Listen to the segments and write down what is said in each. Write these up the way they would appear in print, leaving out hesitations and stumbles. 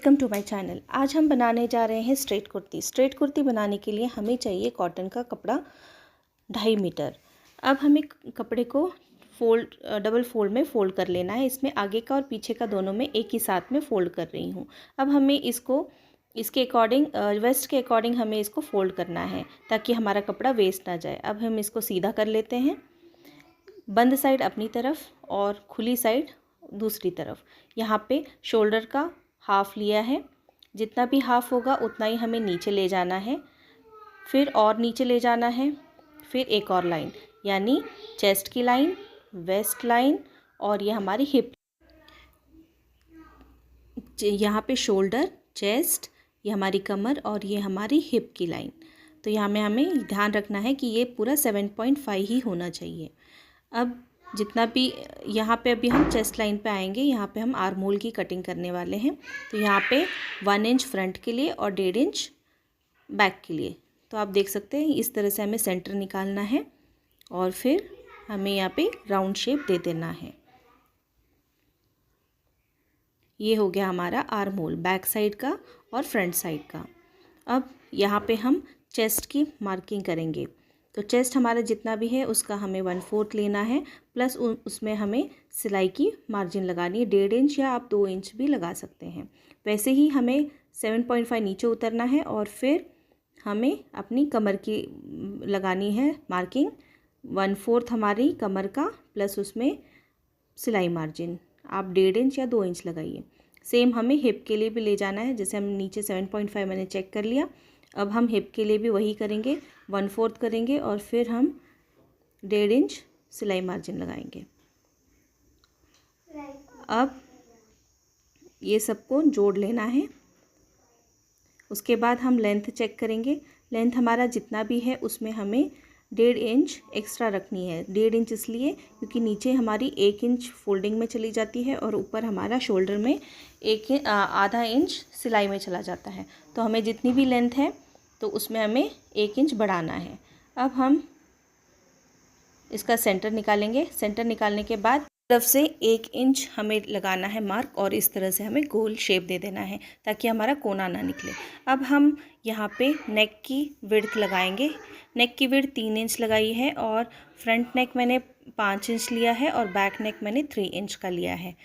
Welcome to my channel. आज हम बनाने जा रहे हैं स्ट्रेट कुर्ती। स्ट्रेट कुर्ती बनाने के लिए हमें चाहिए कॉटन का कपड़ा 2.5 मीटर। अब हमें कपड़े को डबल फोल्ड में फ़ोल्ड कर लेना है। इसमें आगे का और पीछे का दोनों में एक ही साथ में फ़ोल्ड कर रही हूँ। अब हमें इसके अकॉर्डिंग वेस्ट के अकॉर्डिंग हमें इसको फ़ोल्ड करना है ताकि हमारा कपड़ा वेस्ट ना जाए। अब हम इसको सीधा कर लेते हैं, बंद साइड अपनी तरफ और खुली साइड दूसरी तरफ। यहाँ पे शोल्डर का हाफ लिया है, जितना भी हाफ होगा उतना ही हमें नीचे ले जाना है, फिर और नीचे ले जाना है, फिर एक और लाइन यानी चेस्ट की लाइन, वेस्ट लाइन और ये हमारी हिप। यहाँ पे शोल्डर, चेस्ट, ये हमारी कमर और ये हमारी हिप की लाइन। तो यहाँ में हमें ध्यान रखना है कि ये पूरा 7.5 ही होना चाहिए। अब जितना भी यहाँ पे अभी हम चेस्ट लाइन पे आएंगे, यहाँ पे हम आर्म होल की कटिंग करने वाले हैं। तो यहाँ पे 1 इंच फ्रंट के लिए और 1.5 इंच बैक के लिए। तो आप देख सकते हैं इस तरह से हमें सेंटर निकालना है और फिर हमें यहाँ पे राउंड शेप दे देना है। ये हो गया हमारा आर्म होल बैक साइड का और फ्रंट साइड का। अब यहाँ पे हम चेस्ट की मार्किंग करेंगे। तो चेस्ट हमारा जितना भी है उसका हमें 1/4 लेना है, प्लस उसमें हमें सिलाई की मार्जिन लगानी है 1.5 इंच या आप 2 इंच भी लगा सकते हैं। वैसे ही हमें 7.5 नीचे उतरना है और फिर हमें अपनी कमर की लगानी है मार्किंग। 1/4 हमारी कमर का प्लस उसमें सिलाई मार्जिन आप 1.5 इंच या 2 इंच लगाइए। सेम हमें हिप के लिए भी ले जाना है। जैसे हम नीचे 7.5 मैंने चेक कर लिया, अब हम हिप के लिए भी वही करेंगे, 1/4 करेंगे और फिर हम 1.5 इंच सिलाई मार्जिन लगाएंगे। अब ये सबको जोड़ लेना है। उसके बाद हम लेंथ चेक करेंगे। लेंथ हमारा जितना भी है उसमें हमें 1.5 इंच एक्स्ट्रा रखनी है। 1.5 इंच इसलिए क्योंकि नीचे हमारी 1 इंच फोल्डिंग में चली जाती है और ऊपर हमारा शोल्डर में आधा इंच सिलाई में चला जाता है। तो हमें जितनी भी लेंथ है तो उसमें हमें 1 इंच बढ़ाना है। अब हम इसका सेंटर निकालेंगे। सेंटर निकालने के बाद तरफ से 1 इंच हमें लगाना है मार्क और इस तरह से हमें गोल शेप दे देना है ताकि हमारा कोना ना निकले। अब हम यहाँ पे नेक की विड्थ लगाएंगे। नेक की विड्थ 3 इंच लगाई है और फ्रंट नेक मैंने 5 इंच लिया है और बैक नेक मैंने 3 इंच का लिया है।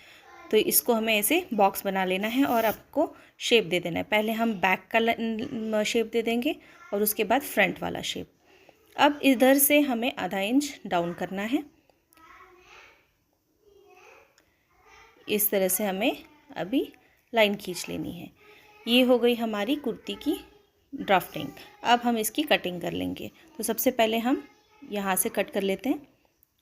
तो इसको हमें ऐसे बॉक्स बना लेना है और आपको शेप दे देना है। पहले हम बैक का शेप दे देंगे और उसके बाद फ्रंट वाला शेप। अब इधर से हमें आधा इंच डाउन करना है। इस तरह से हमें अभी लाइन खींच लेनी है। ये हो गई हमारी कुर्ती की ड्राफ्टिंग। अब हम इसकी कटिंग कर लेंगे। तो सबसे पहले हम यहाँ से कट कर लेते हैं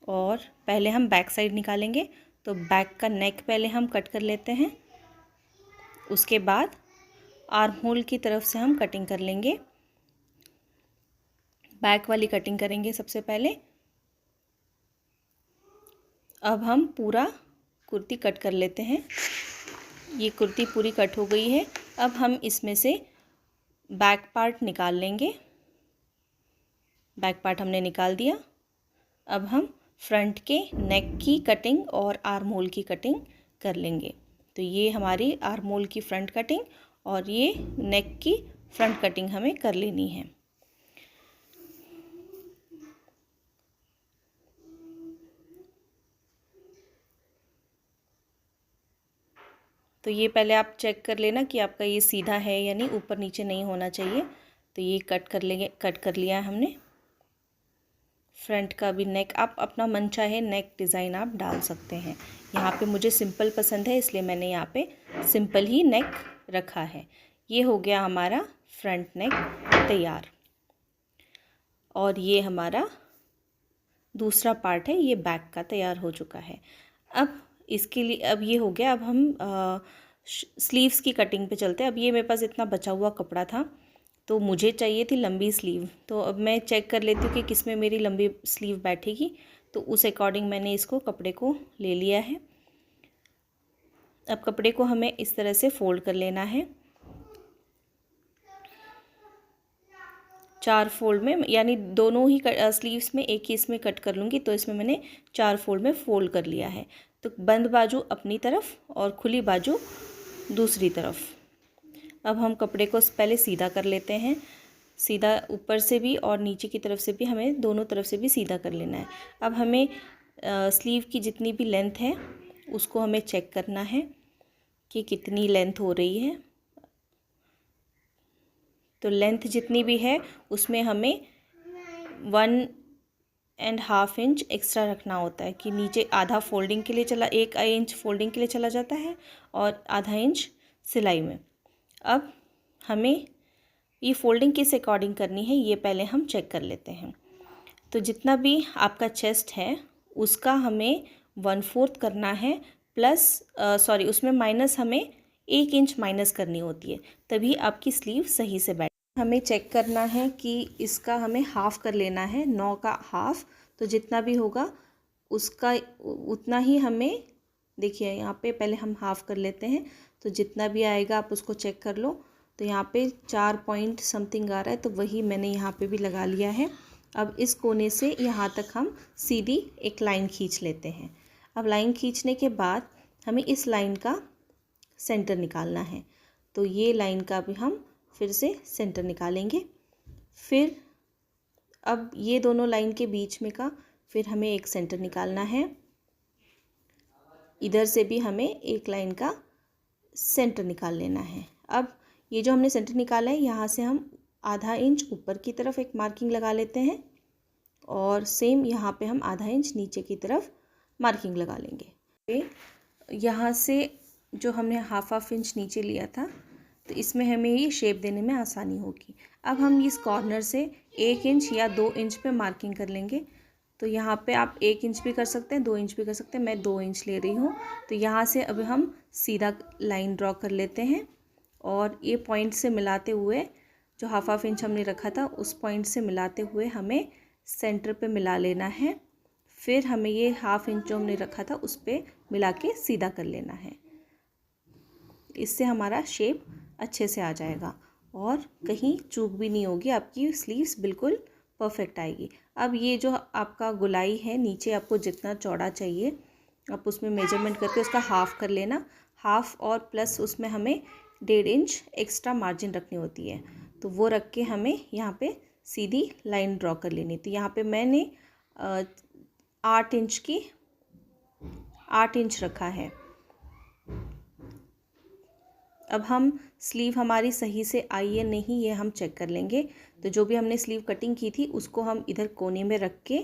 और पहले हम बैक साइड निकालेंगे। तो बैक का नेक पहले हम कट कर लेते हैं। उसके बाद आर्म होल की तरफ से हम कटिंग कर लेंगे। बैक वाली कटिंग करेंगे सबसे पहले। अब हम पूरा कुर्ती कट कर लेते हैं। ये कुर्ती पूरी कट हो गई है। अब हम इसमें से बैक पार्ट निकाल लेंगे। बैक पार्ट हमने निकाल दिया। अब हम फ्रंट के नेक की कटिंग और आर्म होल की कटिंग कर लेंगे। तो ये हमारी आर्म होल की फ्रंट कटिंग और ये नेक की फ्रंट कटिंग हमें कर लेनी है। तो ये पहले आप चेक कर लेना कि आपका ये सीधा है यानी ऊपर नीचे नहीं होना चाहिए। तो ये कट कर लेंगे, कट कर लिया है हमने। फ्रंट का भी नेक आप अपना मन चाहे नेक डिज़ाइन आप डाल सकते हैं। यहाँ पे मुझे सिंपल पसंद है इसलिए मैंने यहाँ पे सिंपल ही नेक रखा है। ये हो गया हमारा फ्रंट नेक तैयार और ये हमारा दूसरा पार्ट है, ये बैक का तैयार हो चुका है। अब इसके लिए अब ये हो गया। अब हम स्लीव्स की कटिंग पे चलते हैं। अब ये मेरे पास इतना बचा हुआ कपड़ा था तो मुझे चाहिए थी लंबी स्लीव। तो अब मैं चेक कर लेती हूँ कि किस में मेरी लंबी स्लीव बैठेगी। तो उस अकॉर्डिंग मैंने इसको कपड़े को ले लिया है। अब कपड़े को हमें इस तरह से फोल्ड कर लेना है 4 फोल्ड में, यानी दोनों ही स्लीव्स में एक ही इसमें कट कर लूँगी। तो इसमें मैंने 4 फोल्ड में फोल्ड कर लिया है। तो बंद बाजू अपनी तरफ और खुली बाजू दूसरी तरफ। अब हम कपड़े को पहले सीधा कर लेते हैं, सीधा ऊपर से भी और नीचे की तरफ से भी, हमें दोनों तरफ से भी सीधा कर लेना है। अब हमें स्लीव की जितनी भी लेंथ है उसको हमें चेक करना है कि कितनी लेंथ हो रही है। तो लेंथ जितनी भी है उसमें हमें 1.5 इंच एक्स्ट्रा रखना होता है कि नीचे आधा फोल्डिंग के लिए चला, 1 इंच फोल्डिंग के लिए चला जाता है और आधा इंच सिलाई में। अब हमें ये फोल्डिंग किस अकॉर्डिंग करनी है ये पहले हम चेक कर लेते हैं। तो जितना भी आपका चेस्ट है उसका हमें 1/4 करना है, प्लस उसमें माइनस हमें 1 इंच माइनस करनी होती है, तभी आपकी स्लीव सही से बैठ। हमें चेक करना है कि इसका हमें हाफ़ कर लेना है, 9 का हाफ़। तो जितना भी होगा उसका उतना ही हमें, देखिए यहाँ पे पहले हम हाफ़ कर लेते हैं। तो जितना भी आएगा आप उसको चेक कर लो। तो यहाँ पे 4 पॉइंट समथिंग आ रहा है, तो वही मैंने यहाँ पे भी लगा लिया है। अब इस कोने से यहाँ तक हम सीधी एक लाइन खींच लेते हैं। अब लाइन खींचने के बाद हमें इस लाइन का सेंटर निकालना है। तो ये लाइन का भी हम फिर से सेंटर निकालेंगे। फिर अब ये दोनों लाइन के बीच में का फिर हमें एक सेंटर निकालना है। इधर से भी हमें एक लाइन का सेंटर निकाल लेना है। अब ये जो हमने सेंटर निकाला है यहाँ से हम आधा इंच ऊपर की तरफ एक मार्किंग लगा लेते हैं और सेम यहाँ पे हम आधा इंच नीचे की तरफ मार्किंग लगा लेंगे। यहाँ से जो हमने हाफ इंच नीचे लिया था तो इसमें हमें ये शेप देने में आसानी होगी। अब हम इस कॉर्नर से 1 इंच या 2 इंच पे मार्किंग कर लेंगे। तो यहाँ पे आप 1 इंच भी कर सकते हैं, 2 इंच भी कर सकते हैं, मैं 2 इंच ले रही हूँ। तो यहाँ से अब हम सीधा लाइन ड्रॉ कर लेते हैं और ये पॉइंट से मिलाते हुए, जो हाफ इंच हमने रखा था उस पॉइंट से मिलाते हुए हमें सेंटर पे मिला लेना है। फिर हमें ये हाफ इंच जो हमने रखा था उस पर मिला के सीधा कर लेना है। इससे हमारा शेप अच्छे से आ जाएगा और कहीं चूक भी नहीं होगी, आपकी स्लीव्स बिल्कुल परफेक्ट आएगी। अब ये जो आपका गोलाई है नीचे, आपको जितना चौड़ा चाहिए आप उसमें मेजरमेंट करके उसका हाफ़ कर लेना। हाफ़ और प्लस उसमें हमें 1.5 इंच एक्स्ट्रा मार्जिन रखनी होती है। तो वो रख के हमें यहाँ पे सीधी लाइन ड्रॉ कर लेनी। तो यहाँ पे मैंने 8 इंच रखा है। अब हम स्लीव हमारी सही से आई है नहीं ये हम चेक कर लेंगे। तो जो भी हमने स्लीव कटिंग की थी उसको हम इधर कोने में रख के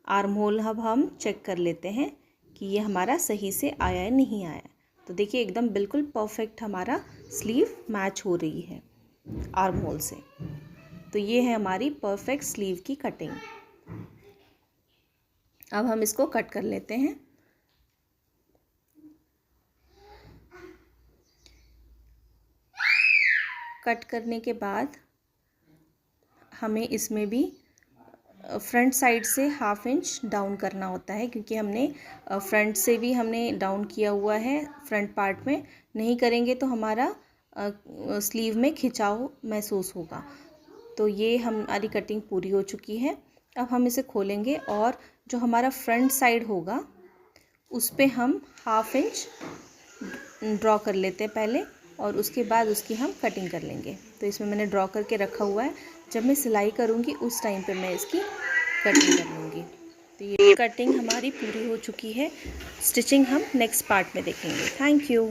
आर्म होल अब हम चेक कर लेते हैं कि ये हमारा सही से आया है नहीं आया। तो देखिए एकदम बिल्कुल परफेक्ट हमारा स्लीव मैच हो रही है आर्म होल से। तो ये है हमारी परफेक्ट स्लीव की कटिंग। अब हम इसको कट कर लेते हैं। कट करने के बाद हमें इसमें भी फ्रंट साइड से हाफ इंच डाउन करना होता है, क्योंकि हमने फ्रंट से भी हमने डाउन किया हुआ है। फ्रंट पार्ट में नहीं करेंगे तो हमारा स्लीव में खिंचाव महसूस होगा। तो ये हमारी कटिंग पूरी हो चुकी है। अब हम इसे खोलेंगे और जो हमारा फ्रंट साइड होगा उस पे हम हाफ इंच ड्रॉ कर लेते हैं पहले और उसके बाद उसकी हम कटिंग कर लेंगे। तो इसमें मैंने ड्रॉ करके रखा हुआ है, जब मैं सिलाई करूँगी उस टाइम पे मैं इसकी कटिंग कर लूँगी। तो ये कटिंग हमारी पूरी हो चुकी है। स्टिचिंग हम नेक्स्ट पार्ट में देखेंगे। Thank you.